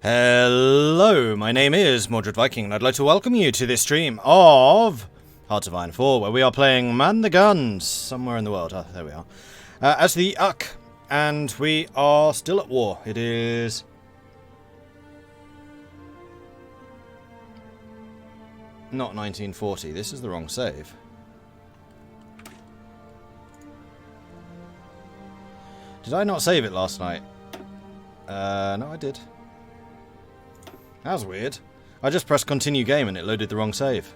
Hello, my name is Mordred Viking, and I'd like to welcome you to this stream of Hearts of Iron 4, where we are playing Man the Guns, somewhere in the world. There we are. As the Uck, and we are still at war. It is... not 1940, this is the wrong save. Did I not save it last night? No I did. That was weird. I just pressed continue game and it loaded the wrong save.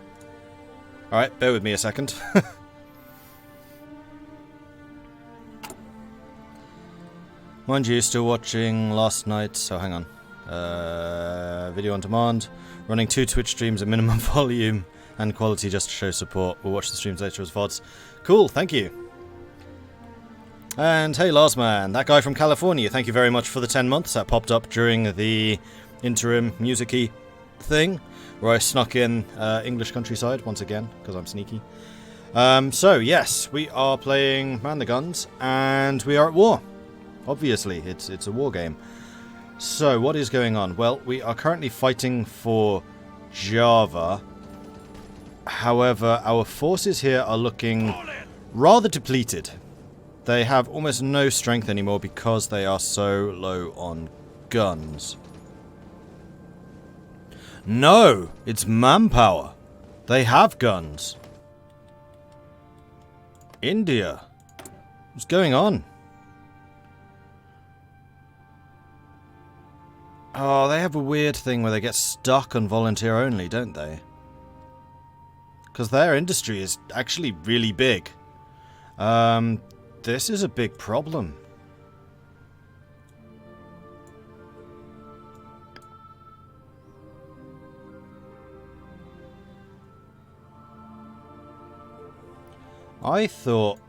Alright, bear with me a second. Mind you, still watching last night, so hang on. Video on demand. Running 2 Twitch streams at minimum volume and quality just to show support. We'll watch the streams later as VODs. Cool, thank you. And hey Larsman, that guy from California, thank you very much for the 10 months. That popped up during the interim music-y thing, where I snuck in English countryside once again, because I'm sneaky. So yes, we are playing Man the Guns, and we are at war. Obviously, it's a war game. So, what is going on? Well, we are currently fighting for Java. However, our forces here are looking rather depleted. They have almost no strength anymore because they are so low on guns. No! It's manpower. They have guns. India. What's going on? Oh, they have a weird thing where they get stuck on volunteer only, don't they? Because their industry is actually really big. This is a big problem. I thought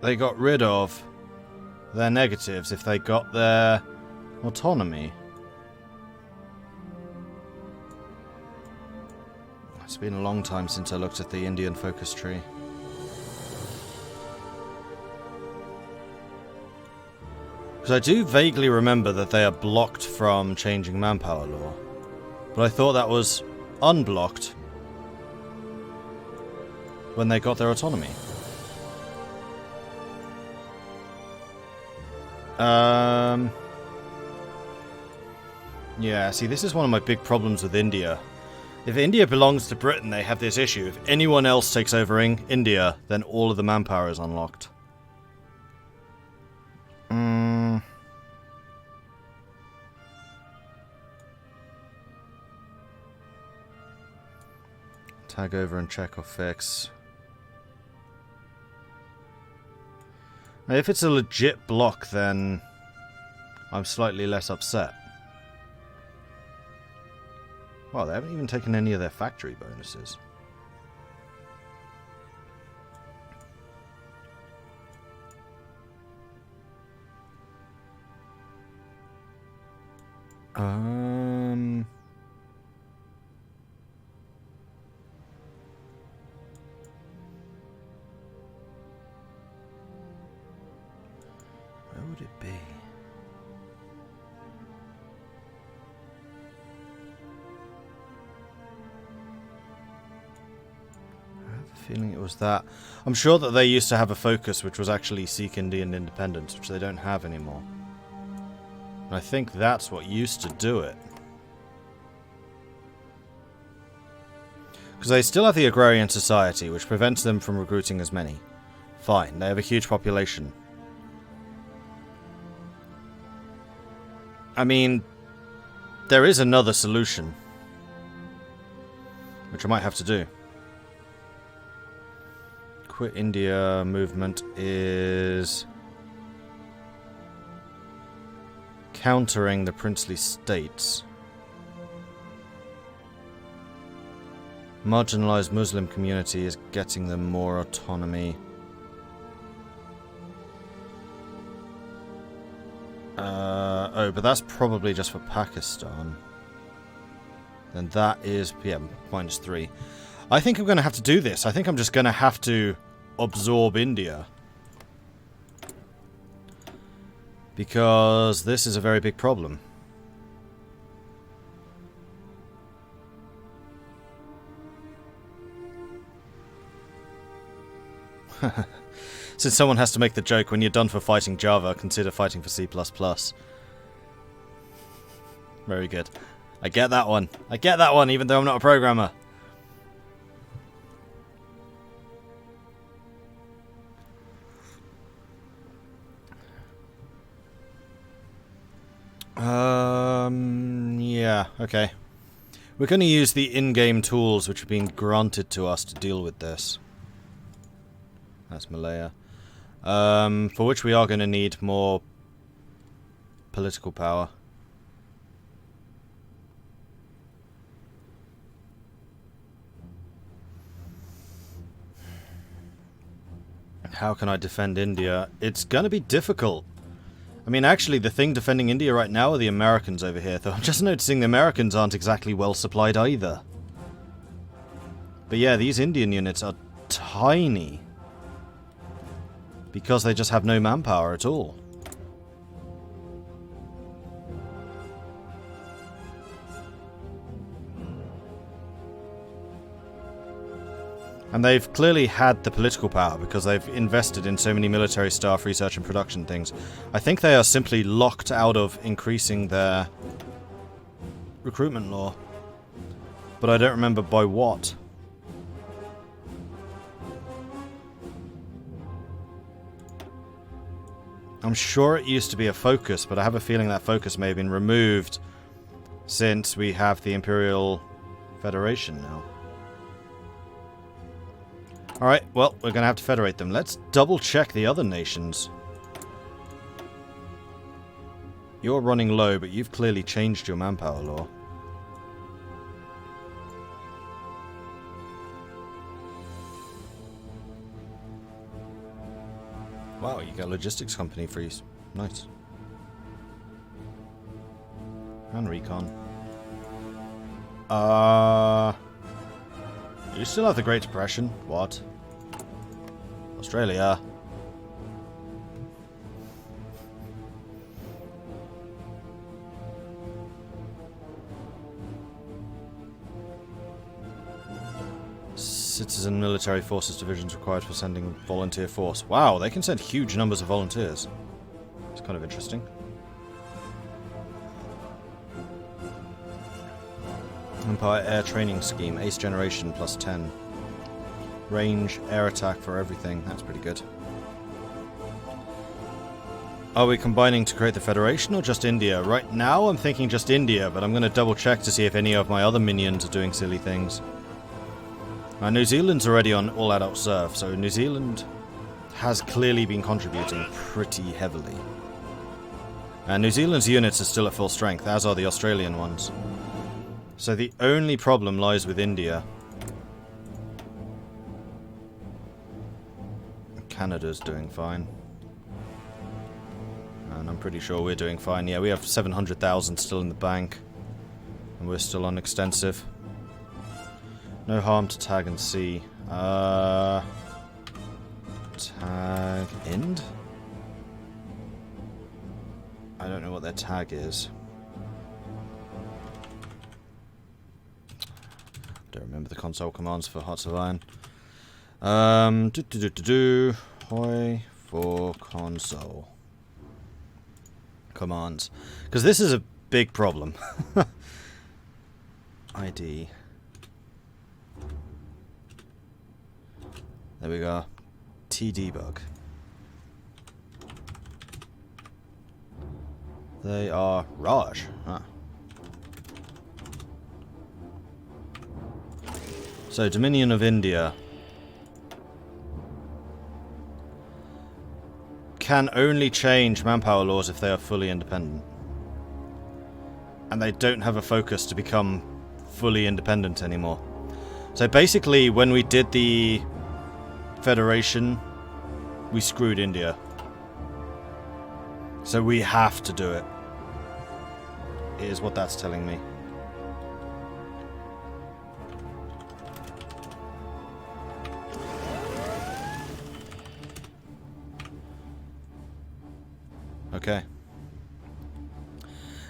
they got rid of their negatives if they got their autonomy. It's been a long time since I looked at the Indian focus tree. Because I do vaguely remember that they are blocked from changing manpower law. But I thought that was unblocked when they got their autonomy. Yeah, see, this is one of my big problems with India. If India belongs to Britain, they have this issue. If anyone else takes over India, then all of the manpower is unlocked. Tag over and check or fix. Now, if it's a legit block, then I'm slightly less upset. Well, they haven't even taken any of their factory bonuses. Where would it be? Feeling it was that. I'm sure that they used to have a focus which was actually seek Indian independence, which they don't have anymore. And I think that's what used to do it. Because they still have the agrarian society, which prevents them from recruiting as many. Fine, they have a huge population. I mean, there is another solution, which I might have to do. Quit India movement is countering the princely states. Marginalized Muslim community is getting them more autonomy. Oh, but that's probably just for Pakistan. Then that is, yeah, -3. I think I'm going to have to do this. I think I'm just going to have to absorb India. because this is a very big problem. Since someone has to make the joke, when you're done for fighting Java, consider fighting for C++. Very good. I get that one. I get that one, even though I'm not a programmer. Yeah, okay. We're going to use the in-game tools which have been granted to us to deal with this. That's Malaya. For which we are going to need more political power. How can I defend India? It's going to be difficult. I mean, actually, the thing defending India right now are the Americans over here, though I'm just noticing the Americans aren't exactly well supplied either. But yeah, these Indian units are tiny. Because they just have no manpower at all. And they've clearly had the political power because they've invested in so many military staff, research and production things. I think they are simply locked out of increasing their recruitment law. But I don't remember by what. I'm sure it used to be a focus, but I have a feeling that focus may have been removed since we have the Imperial Federation now. Alright, well, we're going to have to federate them. Let's double check the other nations. You're running low, but you've clearly changed your manpower law. Wow, you got a logistics company freeze. Nice. And recon. You still have the Great Depression. What? Australia. Citizen military forces divisions required for sending volunteer force. Wow, they can send huge numbers of volunteers. It's kind of interesting. Empire Air Training Scheme, Ace Generation plus 10. Range, air attack for everything. That's pretty good. Are we combining to create the Federation or just India? Right now I'm thinking just India, but I'm going to double check to see if any of my other minions are doing silly things. New Zealand's already on all-adult surf, so New Zealand has clearly been contributing pretty heavily. And New Zealand's units are still at full strength, as are the Australian ones. So the only problem lies with India. Canada's doing fine. And I'm pretty sure we're doing fine. Yeah, we have 700,000 still in the bank. And we're still on extensive. No harm to tag and see. Tag end? I don't know what their tag is. Don't remember the console commands for Hearts of Iron. Hoi for console commands, because this is a big problem. ID. There we go. T-debug. They are Raj. Huh. So, Dominion of India can only change manpower laws if they are fully independent. And they don't have a focus to become fully independent anymore. So basically, when we did the Federation, we screwed India. So we have to do it. Is what that's telling me. Okay.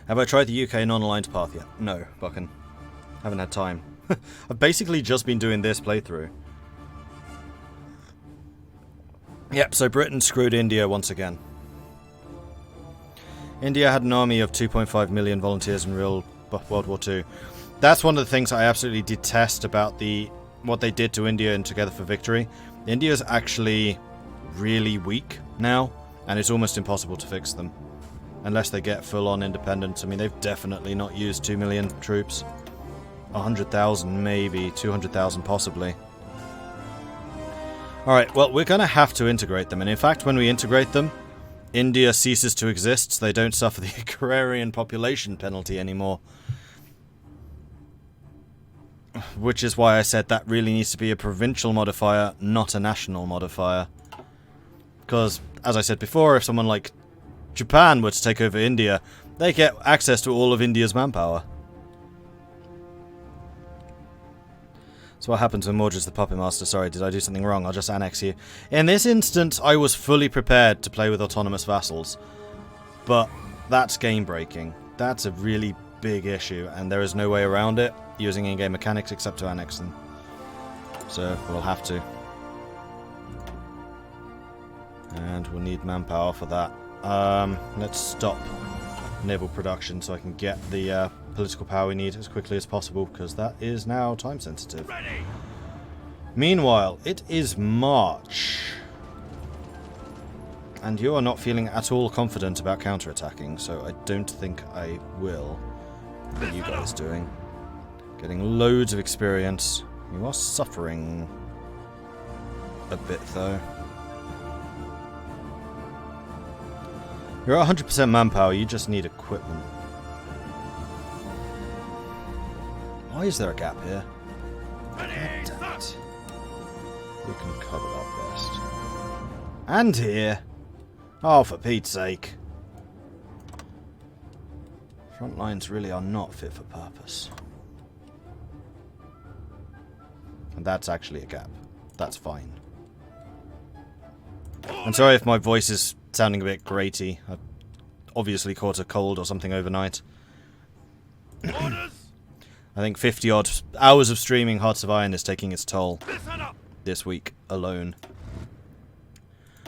Have I tried the UK non-aligned path yet? No, Buchan. Haven't had time. I've basically just been doing this playthrough. Yep, so Britain screwed India once again. India had an army of 2.5 million volunteers in real World War II. That's one of the things I absolutely detest about what they did to India in Together for Victory. India's actually really weak now, and it's almost impossible to fix them. Unless they get full-on independence. I mean, they've definitely not used 2 million troops. 100,000 maybe, 200,000 possibly. Alright, well, we're going to have to integrate them, and in fact, when we integrate them, India ceases to exist, so they don't suffer the agrarian population penalty anymore. Which is why I said that really needs to be a provincial modifier, not a national modifier. Because, as I said before, if someone like Japan were to take over India, they get access to all of India's manpower. So what happens when Mordred's the puppet master? Sorry, did I do something wrong? I'll just annex you. In this instance, I was fully prepared to play with autonomous vassals. But that's game breaking. That's a really big issue, and there is no way around it using in-game mechanics except to annex them. So we'll have to. And we'll need manpower for that. Let's stop naval production so I can get the political power we need as quickly as possible, because that is now time sensitive. Ready. Meanwhile, it is March. And you are not feeling at all confident about counterattacking, so I don't think I will. How are you guys doing? Getting loads of experience. You are suffering a bit, though. You're at 100% manpower, you just need equipment. Why is there a gap here? God damn it. We can cover that best. And here. Oh, for Pete's sake. Front lines really are not fit for purpose. And that's actually a gap. That's fine. I'm sorry if my voice is sounding a bit graty. I've obviously caught a cold or something overnight. I think 50-odd hours of streaming Hearts of Iron is taking its toll this week alone.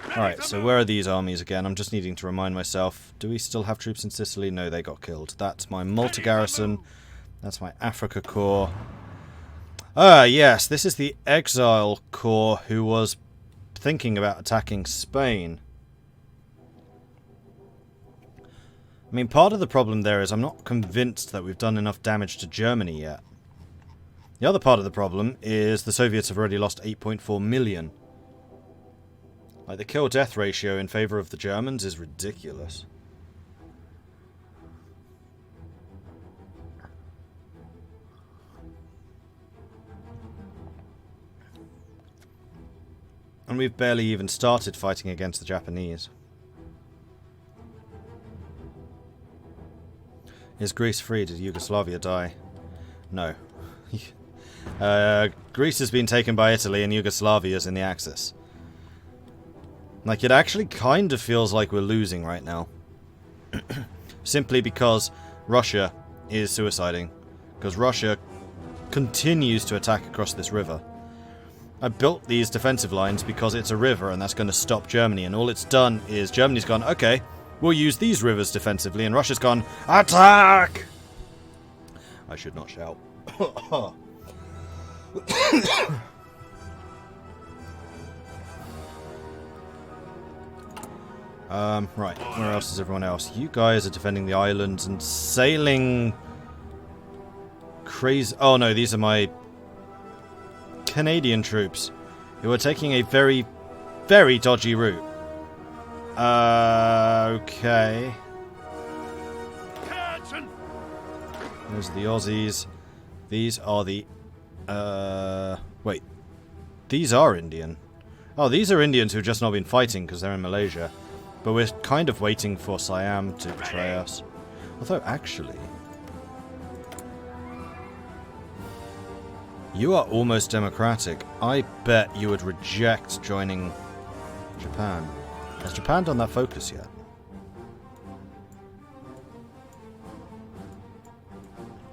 Alright, so where are these armies again? I'm just needing to remind myself. Do we still have troops in Sicily? No, they got killed. That's my Malta garrison. That's my Africa Corps. Ah, yes, this is the Exile Corps who was thinking about attacking Spain. I mean, part of the problem there is I'm not convinced that we've done enough damage to Germany yet. The other part of the problem is the Soviets have already lost 8.4 million. Like, the kill-death ratio in favour of the Germans is ridiculous. And we've barely even started fighting against the Japanese. Is Greece free? Did Yugoslavia die? No. Greece has been taken by Italy and Yugoslavia is in the Axis. Like, it actually kind of feels like we're losing right now. Simply because Russia is suiciding. Because Russia continues to attack across this river. I built these defensive lines because it's a river and that's going to stop Germany. And all it's done is Germany's gone, okay, we'll use these rivers defensively. And Russia's gone, attack! I should not shout. Right, where else is everyone else? You guys are defending the islands and sailing crazy. Oh no, these are my Canadian troops who are taking a very, very dodgy route. Okay. Those are the Aussies. These are the... wait. These are Indian. Oh, these are Indians who've just not been fighting because they're in Malaysia. But we're kind of waiting for Siam to betray us. Although, actually... You are almost democratic. I bet you would reject joining Japan. Has Japan done that focus yet?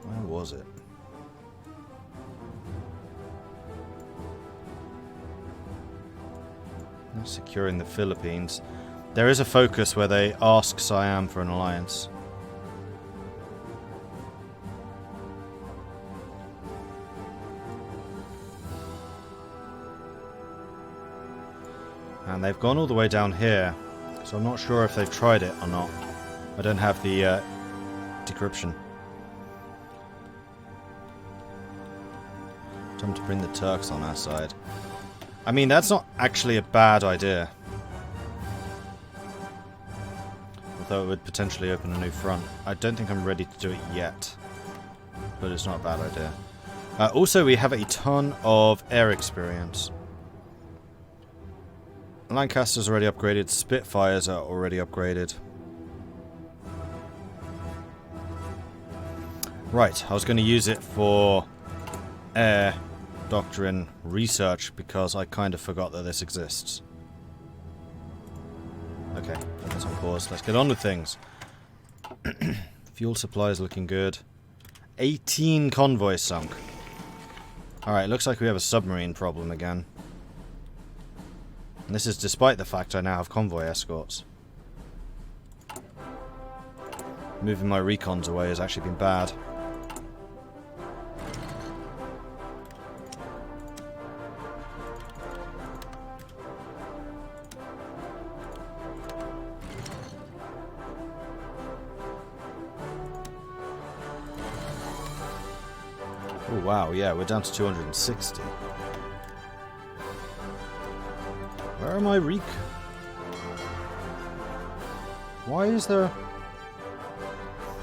Where was it? Securing the Philippines. There is a focus where they ask Siam for an alliance. And they've gone all the way down here, so I'm not sure if they've tried it or not. I don't have the decryption. Time to bring the Turks on our side. I mean, that's not actually a bad idea. Although it would potentially open a new front. I don't think I'm ready to do it yet. But it's not a bad idea. Also, we have a ton of air experience. Lancaster's already upgraded. Spitfires are already upgraded. Right, I was going to use it for air doctrine research because I kind of forgot that this exists. Okay, that's on pause. Let's get on with things. Fuel supply is looking good. 18 convoys sunk. Alright, looks like we have a submarine problem again. And this is despite the fact I now have convoy escorts. Moving my recons away has actually been bad. Oh wow, yeah, we're down to 260. Where are my rec? Why is there...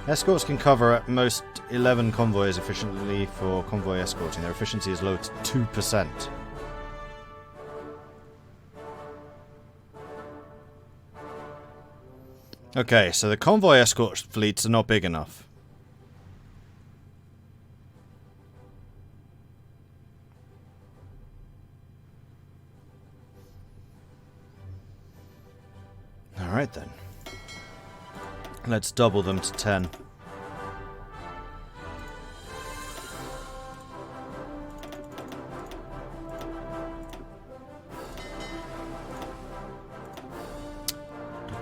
Escorts can cover at most 11 convoys efficiently for convoy escorting. Their efficiency is low to 2%. Okay, so the convoy escort fleets are not big enough. Alright then. Let's double them to 10.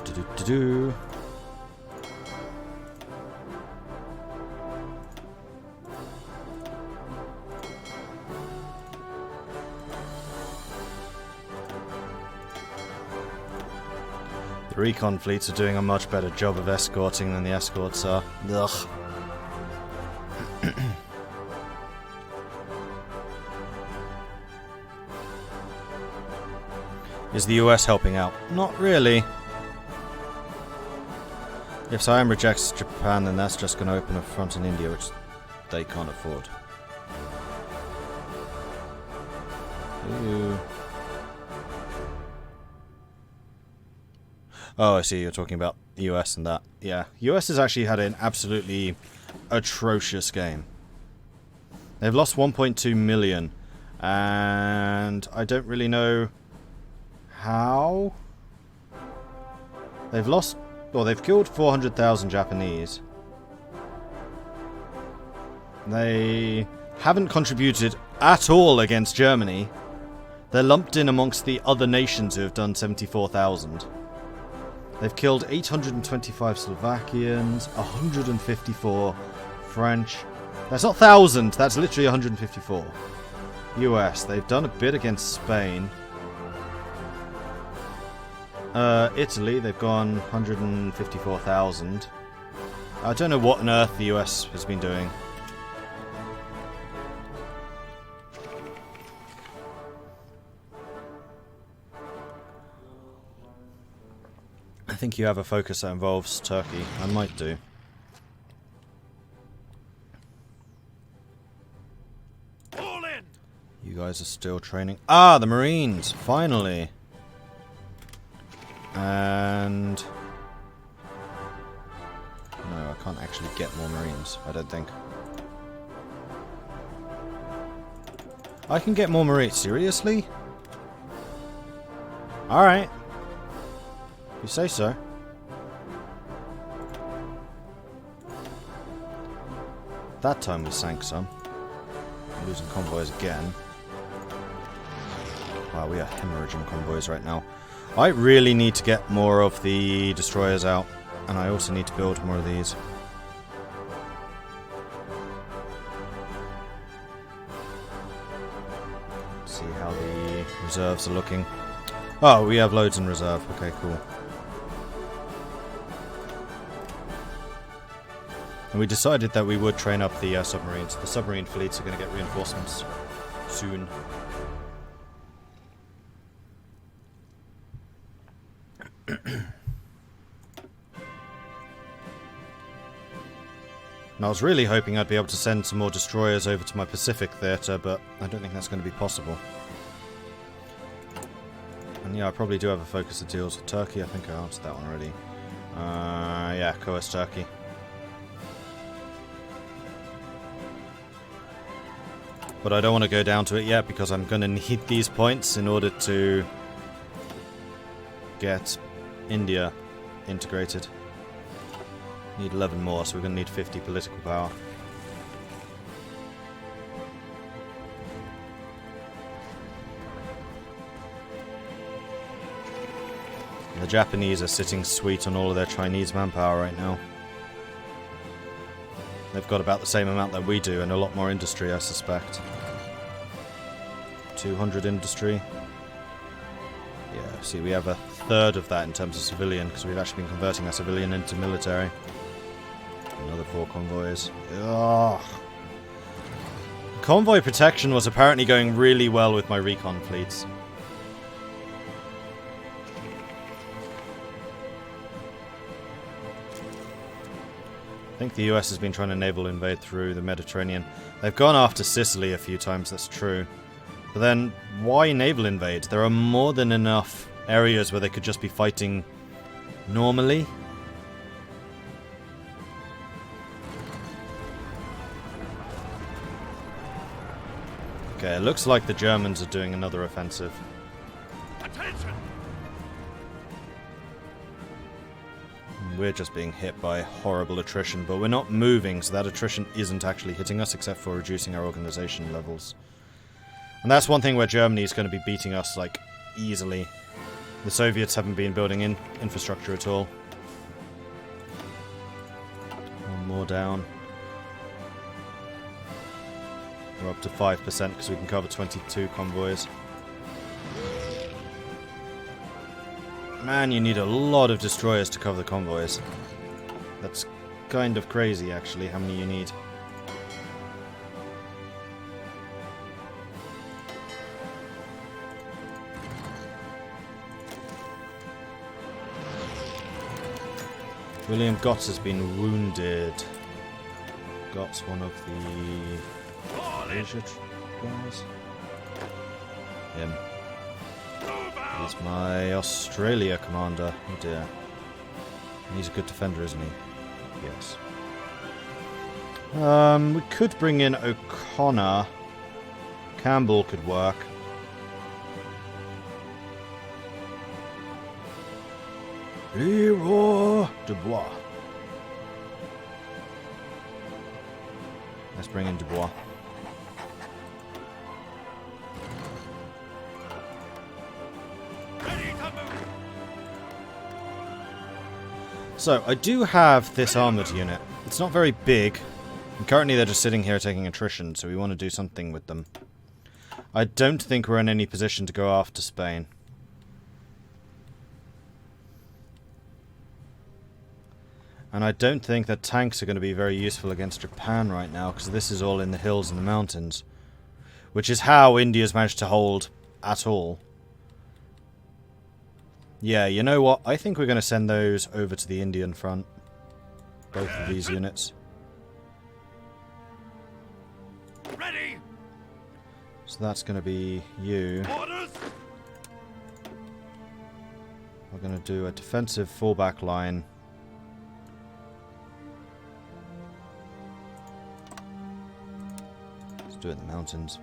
Do-do-do-do-do. The recon fleets are doing a much better job of escorting than the escorts are. Ugh. Is the US helping out? Not really. If Siam rejects Japan, then that's just going to open a front in India, which they can't afford. Ooh. Oh, I see, you're talking about the US and that. Yeah, US has actually had an absolutely atrocious game. They've lost 1.2 million, and I don't really know how. They've lost... Well, they've killed 400,000 Japanese. They haven't contributed at all against Germany. They're lumped in amongst the other nations who have done 74,000. They've killed 825 Slovakians, 154 French. That's not 1,000, that's literally 154. US, they've done a bit against Spain. Italy, they've gone 154,000. I don't know what on earth the US has been doing. I think you have a focus that involves Turkey. I might do. All in. You guys are still training. Ah, the Marines! Finally! And... no, I can't actually get more Marines, I don't think. I can get more Marines? Seriously? Alright. You say so. That time we sank some. I'm losing convoys again. Wow, we are hemorrhaging convoys right now. I really need to get more of the destroyers out. And I also need to build more of these. See how the reserves are looking. Oh, we have loads in reserve. Okay, cool. And we decided that we would train up the submarines. The submarine fleets are going to get reinforcements soon. And I was really hoping I'd be able to send some more destroyers over to my Pacific theatre, but I don't think that's going to be possible. And yeah, I probably do have a focus that deals with Turkey. I think I answered that one already. Yeah, coerce Turkey. But I don't want to go down to it yet because I'm going to need these points in order to get India integrated. Need 11 more, so we're going to need 50 political power. The Japanese are sitting sweet on all of their Chinese manpower right now. They've got about the same amount that we do, and a lot more industry, I suspect. 200 industry. Yeah, see, we have a third of that in terms of civilian, because we've actually been converting our civilian into military. Another 4 convoys. Ugh. Convoy protection was apparently going really well with my recon fleets. I think the US has been trying to naval invade through the Mediterranean. They've gone after Sicily a few times, that's true. But then, why naval invade? There are more than enough areas where they could just be fighting normally. Okay, it looks like the Germans are doing another offensive. Attention! We're just being hit by horrible attrition, but we're not moving, so that attrition isn't actually hitting us, except for reducing our organization levels. And that's one thing where Germany is going to be beating us, like, easily. The Soviets haven't been building infrastructure at all. One more down. We're up to 5% because we can cover 22 convoys. Man, you need a lot of destroyers to cover the convoys. That's kind of crazy, actually, how many you need. William Gotts has been wounded. Gotts, one of the Asia guys. Him. He's my Australia commander. Oh dear. He's a good defender, isn't he? Yes. We could bring in O'Connor. Campbell could work. Leroy Dubois. Let's bring in Dubois. So, I do have this armoured unit. It's not very big. And currently they're just sitting here taking attrition, so we want to do something with them. I don't think we're in any position to go after Spain. And I don't think that tanks are going to be very useful against Japan right now, because this is all in the hills and the mountains. Which is how India's managed to hold at all. Yeah, you know what? I think we're going to send those over to the Indian front. Both of these units. Ready. So that's going to be you. Orders. We're going to do a defensive fallback line. Let's do it in the mountains.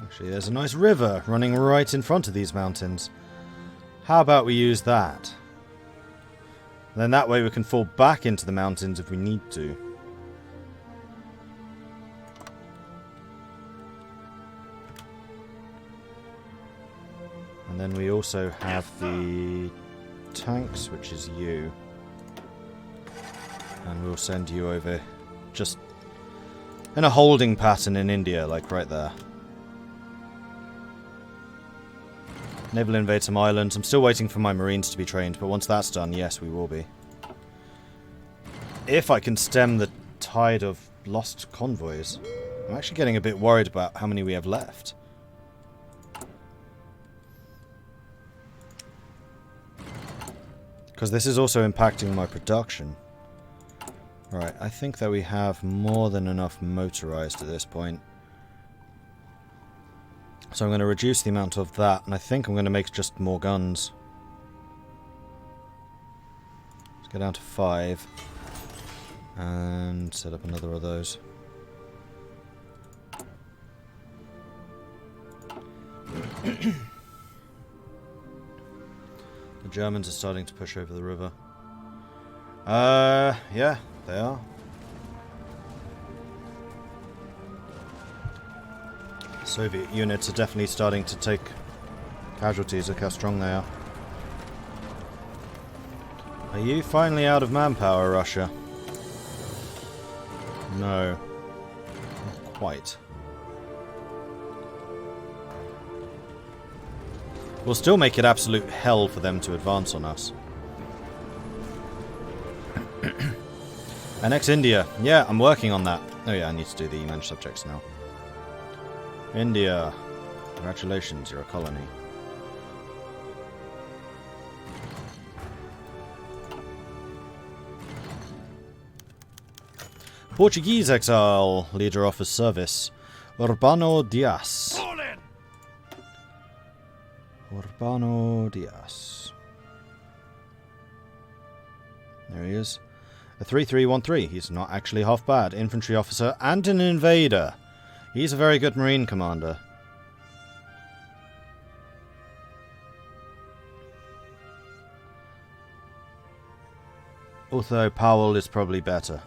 Actually, there's a nice river running right in front of these mountains. How about we use that? Then that way we can fall back into the mountains if we need to. And then we also have the tanks, which is you. And we'll send you over just in a holding pattern in India, like right there. Naval invade some islands. I'm still waiting for my marines to be trained, but once that's done, yes, we will be. If I can stem the tide of lost convoys. I'm actually getting a bit worried about how many we have left. Because this is also impacting my production. Right, I think that we have more than enough motorized at this point. So I'm going to reduce the amount of that, and I think I'm going to make just more guns. Let's go down to 5. And set up another of those. The Germans are starting to push over the river. Yeah, they are. Soviet units are definitely starting to take casualties. Look how strong they are. Are you finally out of manpower, Russia? No. Not quite. We'll still make it absolute hell for them to advance on us. Annex India. Yeah, I'm working on that. Oh yeah, I need to do the managed subjects now. India. Congratulations, you're a colony. Portuguese exile. Leader offers service. Urbano Dias. Fall in! Urbano Dias. There he is. A 3313. He's not actually half bad. Infantry officer and an invader. He's a very good marine commander. Although Powell is probably better.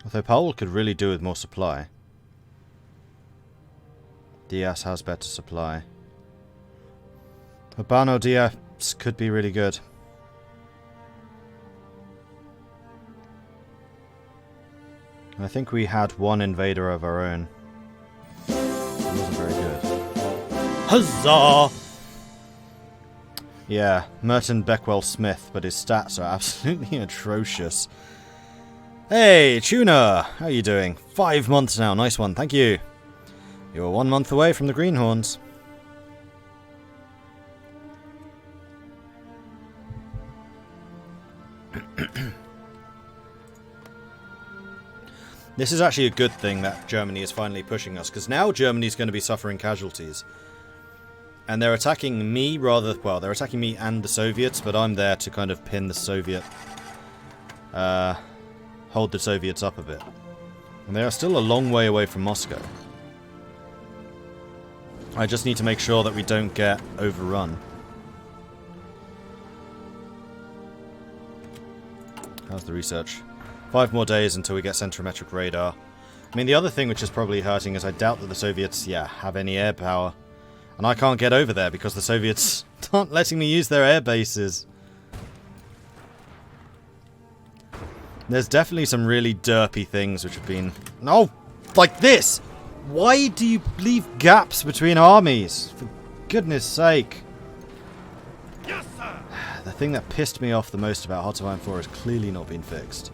Although Powell could really do with more supply. Diaz has better supply. Urbano Diaz could be really good. I think we had one invader of our own. It wasn't very good. Huzzah! Yeah, Merton Beckwell Smith, but his stats are absolutely atrocious. Hey, Tuna! How are you doing? 5 months now, nice one, thank you. You're 1 month away from the Greenhorns. This is actually a good thing that Germany is finally pushing us, because now Germany's going to be suffering casualties. And they're attacking me rather... Well, they're attacking me and the Soviets, but I'm there to kind of pin the Soviet... hold the Soviets up a bit. And they are still a long way away from Moscow. I just need to make sure that we don't get overrun. How's the research? 5 more days until we get centrometric radar. I mean, the other thing which is probably hurting is I doubt that the Soviets, have any air power. And I can't get over there because the Soviets aren't letting me use their air bases. There's definitely some really derpy things which have been... No! Like this! Why do you leave gaps between armies? For goodness sake. Yes, sir! The thing that pissed me off the most about Hot Iron 4 has clearly not been fixed.